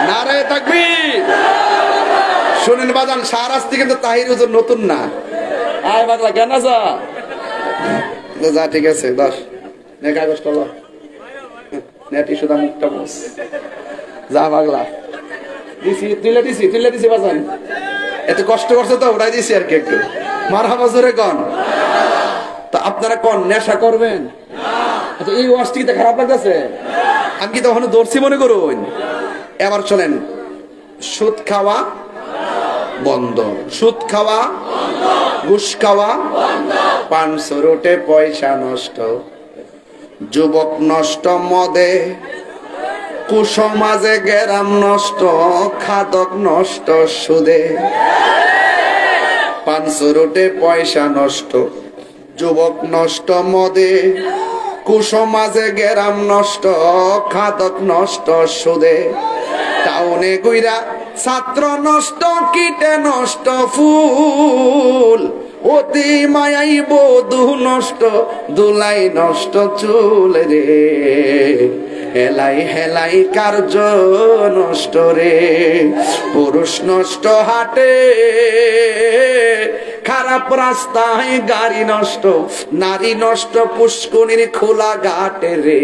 নারে তাকবীর। শুনেন বাজান, শাহরাস্তি কিন্তু তাহির হুজুর নতুন না। আয় পাগলা কেন যা যা, ঠিক আছে 10 নে কাগজ টলো নেটি সুদা মুখটা বস যা পাগলা দিছি, তুলে দিছি বাজান, এত কষ্ট করছে তো ওটাই দিছি আর কি একটু। মারহাবা জোরে কোন। তা আপনারা কোন নেশা করবেন? আচ্ছা এই ওয়াজটি কি খারাপ লাগতেছে? আমি কি তখন দর্শি মনে করুন? এবার চলেন, সুদ খাওয়া বন্ধ, সুদ খাওয়া ঘুষ খাওয়া, পান সুরুটে পয়সা নষ্ট, যুবক নষ্ট মদে, কুসমাজে গেরাম নষ্ট, খাদক নষ্ট সুদে। পান সুরুটে পয়সা নষ্ট, যুবক নষ্ট মদে, কুসমাজে গেরাম নষ্ট, খাদক নষ্ট সুদে। টাউনে গুইরা ছাত্র নষ্ট, কীটে নষ্ট ফুল, অতি মায়াই বধূ নষ্ট, দুলাই নষ্ট চুল রে, হেলাই হেলাই কার্য নষ্ট রে। পুরুষ নষ্ট হাটে, খারাপ রাস্তায় গাড়ি নষ্ট, নারী নষ্ট পুষ্করিণীর খোলা ঘাটে রে,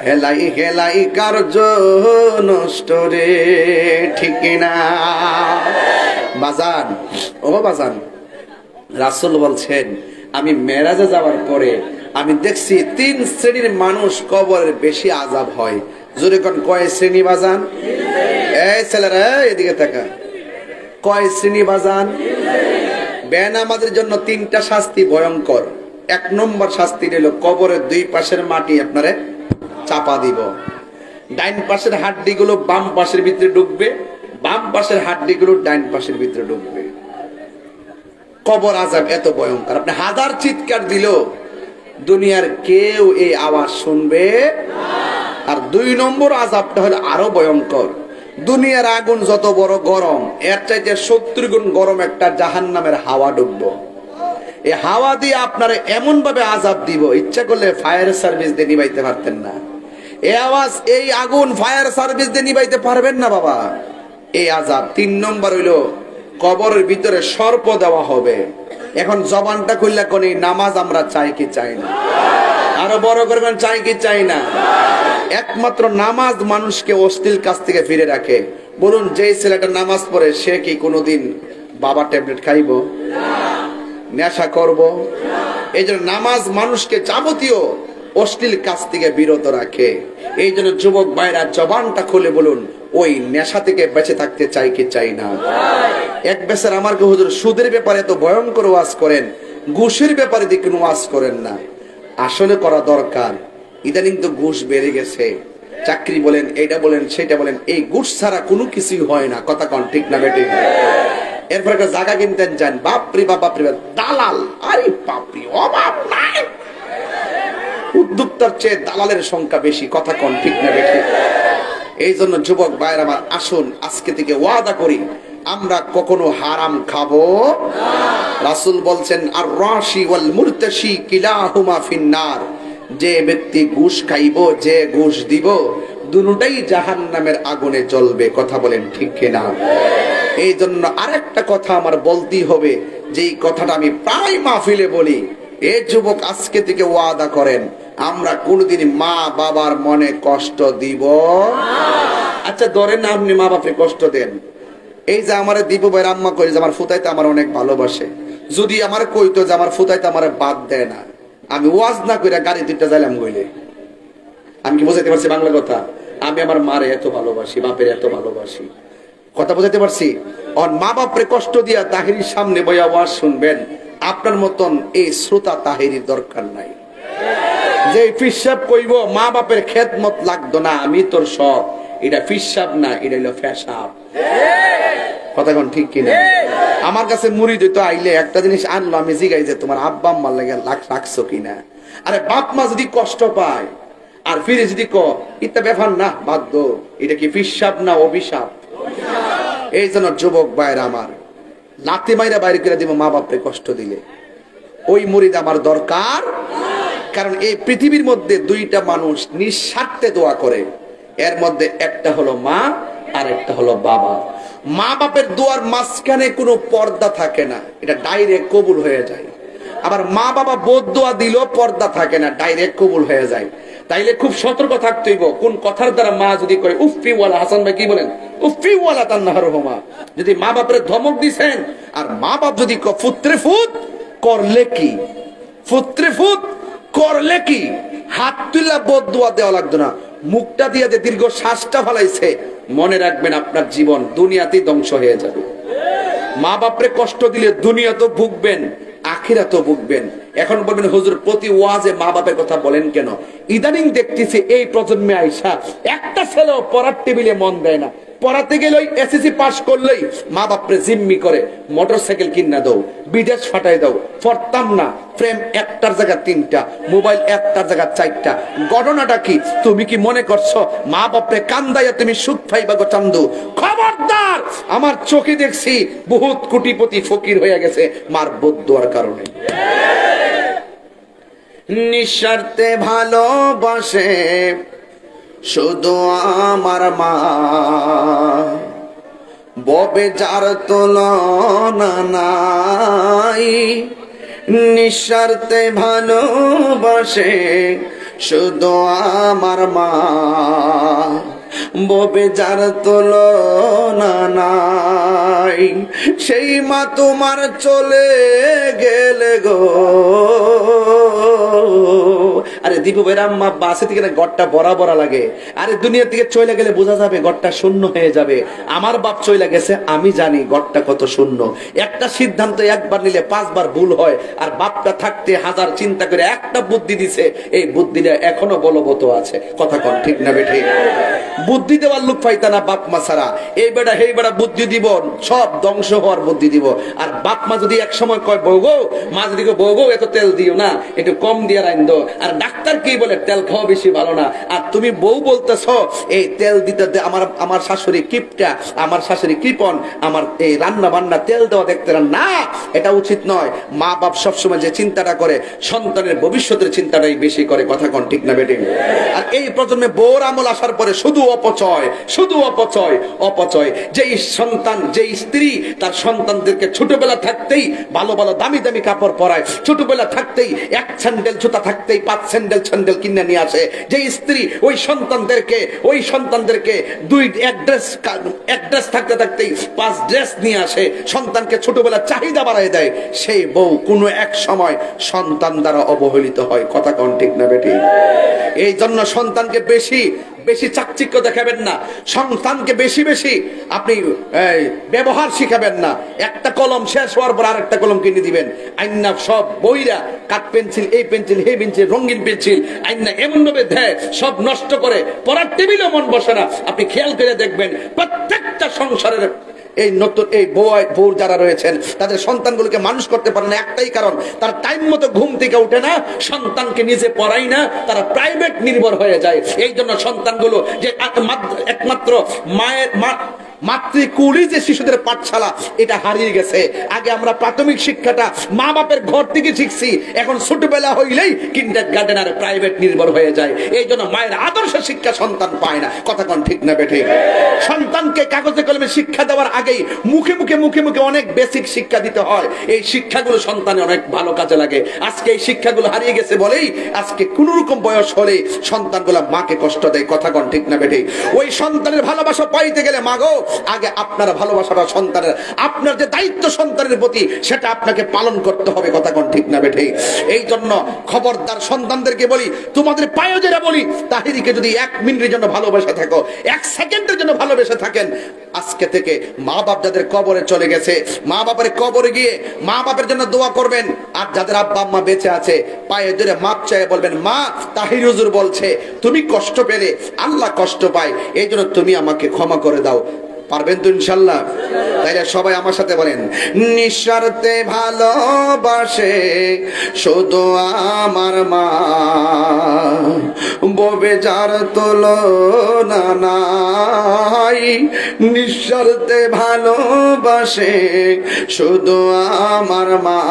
হেলাই হেলাই কার্য নষ্ট রে। ঠিক না বাজান? ও বাজান, রাসূল বলছেন আমি মেরাজে যাওয়ার পরে আমি দেখছি 3 শ্রেণীর মানুষ কবরের বেশি আযাব হয়। জোরে কোন কয় শ্রেণী বাজান? এই ছেলেরা এদিকে তাকা, কয় শ্রেণী বাজান? বেনামাজের জন্য 3টা শাস্তি ভয়ঙ্কর। 1 নম্বর শাস্তি হলো কবরের 2 পাশের মাটি আপনারে চাপা দিব, ডাইন পাশের হাড্ডি গুলো বাম পাশের ভিতরে ঢুকবে, বাম পাশের হাড্ডি গুলো ডাইন পাশের ভিতরে ঢুকবে। কবর আযাব এত ভয়ঙ্কর, আপনি হাজার চিৎকার দিলেও দুনিয়ার কেউ এই আওয়াজ শুনবে না। আর 2 নম্বর আযাবটা হলো আরো ভয়ঙ্কর। দুনিয়ার আগুন যত বড় গরম, এর চাইতে 70 গুণ গরম একটা জাহান্নামের হাওয়া ঢুকবো। এই হাওয়া দিয়ে আপনারা এমন ভাবে আযাব দিব, ইচ্ছা করলে ফায়ার সার্ভিস দিয়ে নিভাইতে পারতেন না। এই আওয়াজ, এই আগুন ফায়ার সার্ভিস দিয়ে নিভাইতে পারবেন না বাবা, এই আযাব। 3 নম্বর হইলো কবরের ভিতরে সর্প দেওয়া হবে। এখন জবানটা খুললা কোন নামাজ আমরা চাই কি চাই না? আরো বড় করবেন, চাই কি চাই না? একমাত্র নামাজ মানুষকে অশ্লীল কাজ থেকে ফিরে রাখে। বলুন, যে ছেলেটা নামাজ পড়ে সে কি কোনোদিন বাবা ট্যাবলেট খাইব, নেশা করব? এই জন্য নামাজ মানুষকে যাবতীয় অশ্লীল কাজ থেকে বিরত রাখে। এই জন্য যুবক ভাইরা জবানটা খুলে বলুন, ওই নেশা থেকে বেঁচে থাকতে চাই কি চাই না? এক বেচার আমার হুজুর সুদের ব্যাপারে এত ভয়ঙ্কর ওয়াজ করেন, ঘুষের ব্যাপারে দিয়ে কোনো ওয়াজ করেন না। আসলে করা দরকার। ইদানিং তো ঘুষ বেড়ে গেছে, চাকরি বলেন, এটা বলেন, সেটা বলেন, এই ঘুষ ছাড়া কোনো কিছুই হয় না। কথা কন ঠিক না বেটে? এরপর একটা জায়গা কিনতে যান, বাপরে বাপ, বাপরে বাপ, দালাল, আরে বাপরে, অভাব নাই। উদ্যোক্তার চেয়ে দালালের সংখ্যা বেশি। কথা কন ঠিক না বেটে? এই জন্য যুবক ভাইরা আমার, আসুন আজকে থেকে ওয়াদা করি আমরা কখনো হারাম খাবো না। রাসূল বলছেন, আর রাশি ওয়াল মুরতাশি কিলাহুমা ফিন্নার। যে ব্যক্তি ঘুষ খাইব, যে ঘুষ দিব, দুটোটাই জাহান্নামের আগুনে জ্বলবে। কথা বলেন ঠিক কিনা? এই জন্য আরেকটা কথা আমার বলতেই হবে, যেই কথাটা আমি প্রায় মাহফিলে বলি। এই যুবক আজকে থেকে ওয়াদা করেন, আমরা কোনদিন মা বাবার মনে কষ্ট দিব না। আচ্ছা ধরেন আপনি মা বাপকে কষ্ট দেন, এই যে আমার দীপু ভাইয়ের আম্মা কই যে আমার ফুতাইতে আমার অনেক ভালোবাসে, যদি আমার কইতো যে আমার ফুতাইতে আমার বাদ দেয় না, আমি ওয়াজ না কইরা গাড়ি দুইটা যাইলাম কইলে। আমি কি বোঝাইতে পারছি বাংলা কথা? আমি আমার মারে এত ভালোবাসি, বাপের এত ভালোবাসি, কথা বোঝাইতে পারছি? আর মা বাপরে কষ্ট দিয়া তাহিরির সামনে বইয়া ওয়াজ শুনবেন, আপনার মতন এই শ্রোতা তাহিরির দরকার নাই। যে ফিসাব কইব মা বাপের খেদমত লাগতো না, আমি তোর সব, এটা ফিসাব না, এটা হলো ফেসাব। কথা কোন ঠিক কিনা? আমার কাছে মুরিদ হইতো আইলে একটা জিনিস আনলো, আমি জিগাই যে তোমার আব্বা আম্মার লাগে রাখছো কিনা। আরে বাপ মা যদি কষ্ট পায় আর ফিরে যদি ইত্যা ব্যাপার না, বাধ্য, এটা কি ফিসাব না অভিশাপ? এই জন্য যুবক ভাইরা আমার, লাথি মাইরা বাইরে করে দিব মা বাপরে কষ্ট দিলে, ওই মুরিদ আমার দরকার। কারণ এই পৃথিবীর মধ্যে দুইটা মানুষ নিঃস্বার্থে দোয়া করে, এর মধ্যে একটা হলো মা আর একটা হলো বাবা। মা বাপের দোয়ার মাঝখানে কোনো পর্দা থাকে না, এটা ডাইরেক্ট কবুল হয়ে যায়। আবার মা বাবা বোধ দোয়া দিলেও পর্দা থাকে না, ডাইরেক্ট কবুল হয়ে যায়। তাইলে খুব সতর্ক থাকতে হইব, কোন কথার দ্বারা মা যদি কয় উফিওয়ালা, হাসান ভাই কি বলেন, উফিওয়ালা তান্নাহরহুমা, যদি মা বাপের ধমক দিছেন আর মা বাপ যদি ফুত্রে ফুত করলে কি, ফুত্রে ফুত করলে কি, হাত তুলা বোধ দোয়া দেওয়া লাগতো না, মুখটা দিয়ে যে দীর্ঘ শ্বাসটা ফলাইছে, মনে রাখবেন আপনার জীবন দুনিয়াতেই ধ্বংস হয়ে যাবে। মা বাপরে কষ্ট দিলে দুনিয়া তো ভুগবেন, আখিরাত তো ভুগবেন। এখন বলবেন হুজুর প্রতি ওয়াজে মা বাপের কথা বলেন কেন? ইদানিং দেখতেছি এই প্রজন্মে আইসা একটা ছেলেও পড়ার টেবিলে মন দেয় না, পড়াতে গেলেই এসএসসি পাস করলেই মা বাপরে জিম্মি করে মোটরসাইকেল কিনা দাও, বিদেশ ফাটাই দাও, পড়তাম না, ফ্রেম একটার জায়গা তিনটা, মোবাইল একটার জায়গা চারটা। ঘটনাটা কি? তুমি কি মনে করছো মা বাপরে কান্দাইয়া তুমি সুখ পাইবা গো চান্দু? খবরদার, আমার চোখে দেখছি বহুত কোটিপতি ফকির হয়ে গেছে মার বদদুয়ার কারণে। নিঃস্বার্থে ভালোবাসে শুধু আমার মা, ববে যার তুলনা নাই। নিঃস্বার্থে ভালোবাসে শুধু আমার মা, ববে যার তুলনা নাই। সেই মা তোমার চলে গেলে গো, আরে দীপু ভাইরা আম্মা বাসে থেকে না ঘরটা বড়া বড়া লাগে। আরে দুনিয়া থেকে চলে গেলে বোঝা যাবে ঘরটা শূন্য হয়ে যাবে। আমার বাপ চলে গেছে, আমি জানি ঘরটা কত শূন্য। একটা সিদ্ধান্ত একবার নিলে 5 বার ভুল হয়, আর বাপটা থাকতে হাজার চিন্তা করে একটা বুদ্ধি দিছে, এই বুদ্ধিটা এখনো বলবৎ আছে। কথা কন ঠিক না বেঠিক? বুদ্ধি দেওয়ার লোক পাইতা না বাপ মা ছাড়া। এই বেটা হেই বেটা বুদ্ধি দিব, সব ধ্বংস হওয়ার বুদ্ধি দিব। আর বাপ মা যদি এক সময় কয় বউ গো, মা যদি বউ গো এত তেল দিও না, একটু কম দিয়ে রাইন দো, আর ডাক্তার কি বলে তেল খাওয়া বেশি ভালো না, আর তুমি বউ বলতেছ এই তেল দিতে আমার শাশুড়ি কিপটা, আমার শাশুড়ি কৃপন, আমার এই রান্না বান্না তেল দেওয়া দেখতে না, এটা উচিত নয়। মা বাপ সবসময় যে চিন্তাটা করে সন্তানের ভবিষ্যতের চিন্তাটাই বেশি করে। কথা কন ঠিক না বেটি? আর এই প্রজন্মে বউর আমল আসার পরে শুধু অপচয়, শুধু অপচয়, অপচয়। যেই সন্তান, যেই স্ত্রী তার সন্তানদেরকে ছোটবেলা থাকতেই ভালো ভালো দামি দামি কাপড় পরায়, ছোটবেলা থাকতেই 1 স্যান্ডেল জুতা থাকতেই 5 স্যান্ডেল কিনে নিয়ে আসে, যেই স্ত্রী ওই সন্তানদেরকে 1 ড্রেস থাকতে থাকতেই 5 ড্রেস নিয়ে আসে, সন্তানকে ছোটবেলা চাহিদা বাড়ায় দেয়, সেই বউ কোনো এক সময় সন্তান দ্বারা অবহেলিত হয়। কথা কন ঠিক না বেটি? এই জন্য সন্তানকে বেশি বেশি চাকচিক্য দেখাবেন না, সন্তানকে বেশি বেশি আপনি ব্যবহার শিখাবেন না। একটা কলম শেষ হওয়ার পর আরেকটা কলম কিনে দিবেন, আইনা সব বইরা কাঠ পেন্সিল, এই পেন্সিল, এই পেন্সিল, রঙিন পেন্সিল আইনা এমন ভাবে দেয় সব নষ্ট করে, পড়ার টেবিলে মন বসে না। আপনি খেয়াল করে দেখবেন প্রত্যেকটা সংসারের এই নতুন এই বউ যারা রয়েছেন তাদের সন্তানগুলোকে মানুষ করতে পারে না, একটাই কারণ, তারা টাইম মতো ঘুম থেকে উঠে না, সন্তানকে নিজে পড়াই না, তারা প্রাইভেট নির্ভর হয়ে যায়। এই জন্য সন্তানগুলো যে একমাত্র মায়ের মাতৃকুলি যে শিশুদের পাঠশালা, এটা হারিয়ে গেছে। আগে আমরা প্রাথমিক শিক্ষাটা মা বাপের ঘর থেকে শিখছি, এখন ছোটবেলা হইলেই কিন্ডারগার্টেন আর প্রাইভেট নির্ভর হয়ে যায়। এই জন্য মায়ের আদর্শ শিক্ষা সন্তান পায় না। কথা কোন ঠিক না বেঠিক? সন্তানকে কাগজে কলমে শিক্ষা দেওয়ার আগেই মুখে মুখে অনেক বেসিক শিক্ষা দিতে হয়। এই শিক্ষাগুলো সন্তানে অনেক ভালো কাজে লাগে। আজকে এই শিক্ষাগুলো হারিয়ে গেছে বলেই আজকে কোন রকম বয়স হলে সন্তানগুলো মাকে কষ্ট দেয়। কথা কোন ঠিক না বেঠিক? ওই সন্তানের ভালোবাসা পাইতে গেলে মাগো আগে আপনার ভালোবাসাটা সন্তানের, আপনার যে দায়িত্ব সন্তানের প্রতি সেটা আপনাকে পালন করতে হবে। কথা কোন ঠিক না বেঠে? এই জন্য খবরদার সন্তানদেরকে বলি, তোমাদের পায়ে যারা বলি, তাহিরিকে যদি 1 মিনিটের জন্য ভালোবেসে থাকো, 1 সেকেন্ডের জন্য ভালোবেসে থাকেন, আজকে থেকে মা বাপ যাদের কবরে চলে গেছে, মা বাপের কবরে গিয়ে মা বাপের জন্য দোয়া করবেন। আর যাদের আব্বা আম্মা বেঁচে আছে, পায়ে ধরে মাপ চাইয়ে বলবেন, মা তাহির হুজুর বলছে তুমি কষ্ট পেলে আল্লাহ কষ্ট পায়, এই জন্য তুমি আমাকে ক্ষমা করে দাও। পারবেন তো ইনশাল্লাহ? তাইলে সবাই আমার সাথে বলেন, নিঃস্বার্থে ভালোবাসে শুধু আমার মা, ববে যার তুলনা নাই। নিঃস্বার্থে ভালোবাসে শুধু আমার মা,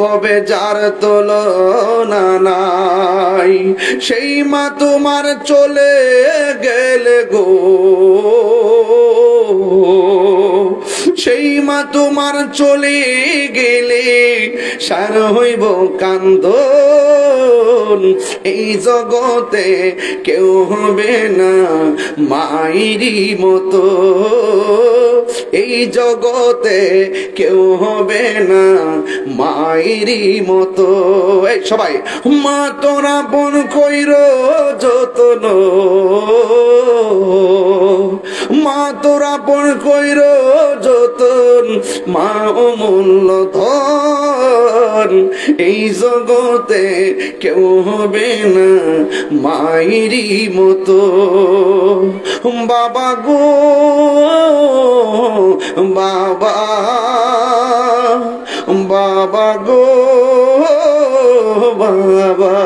ববে যার তুলনা নাই। সেই মা তোমার চলে গেলে গো, সেই মা তোমার চলে গেলে সার হইব কান্দন। এই জগতে কেউ হবে না মায়েরই মতো, এই জগতে কেউ হবে না মায়েরই মতো। এই সবাই, মা তোরা বোন কইর যতন, মা তোরা বোন কইর যতন, মা অমূল্য ধন। এই জগতে কেউ হবে না মায়েরই মতো। বাবা গো বাবা, বাবা গো বাবা,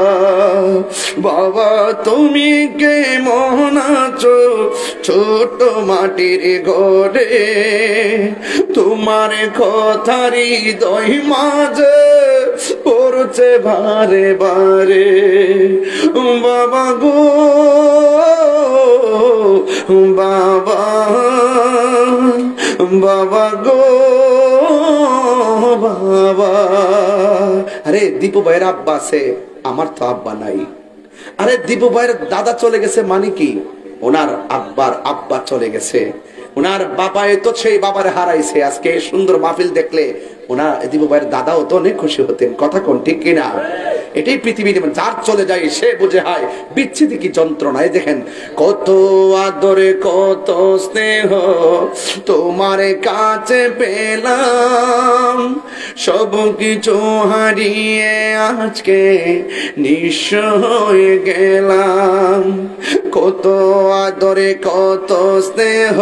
বাবা তুমি কেমন আছো ছোট মাটির ঘরে, তোমার কথারই হৃদয় মাঝে পড়ছে বারে বারে। বাবা গো বাবা, বাবা গো বাবা। আরে দীপু ভাইয়ের আব্বা আছে, আমার তো আব্বা নাই। আরে দীপু ভাইয়ের দাদা চলে গেছে মানে কি, ওনার আব্বার আব্বা চলে গেছে, ওনার বাবা তো সেই বাবার হারাইছে। আজকে সুন্দর মাহফিল দেখলে ওনার দীপু ভাইয়ের দাদাও তো অনেক খুশি হতেন। কথা কোন ঠিক কিনা? এটাই পৃথিবীর, যার চলে যায় সে বুঝে হয় বিচ্ছেদ কি যন্ত্রণায়। দেখেন কত আদরে কত স্নেহ তোমার কাছে পেলাম, সব কিছু হারিয়ে আজকে নিঃস্ব হয়ে গেলাম। কত আদরে কত স্নেহ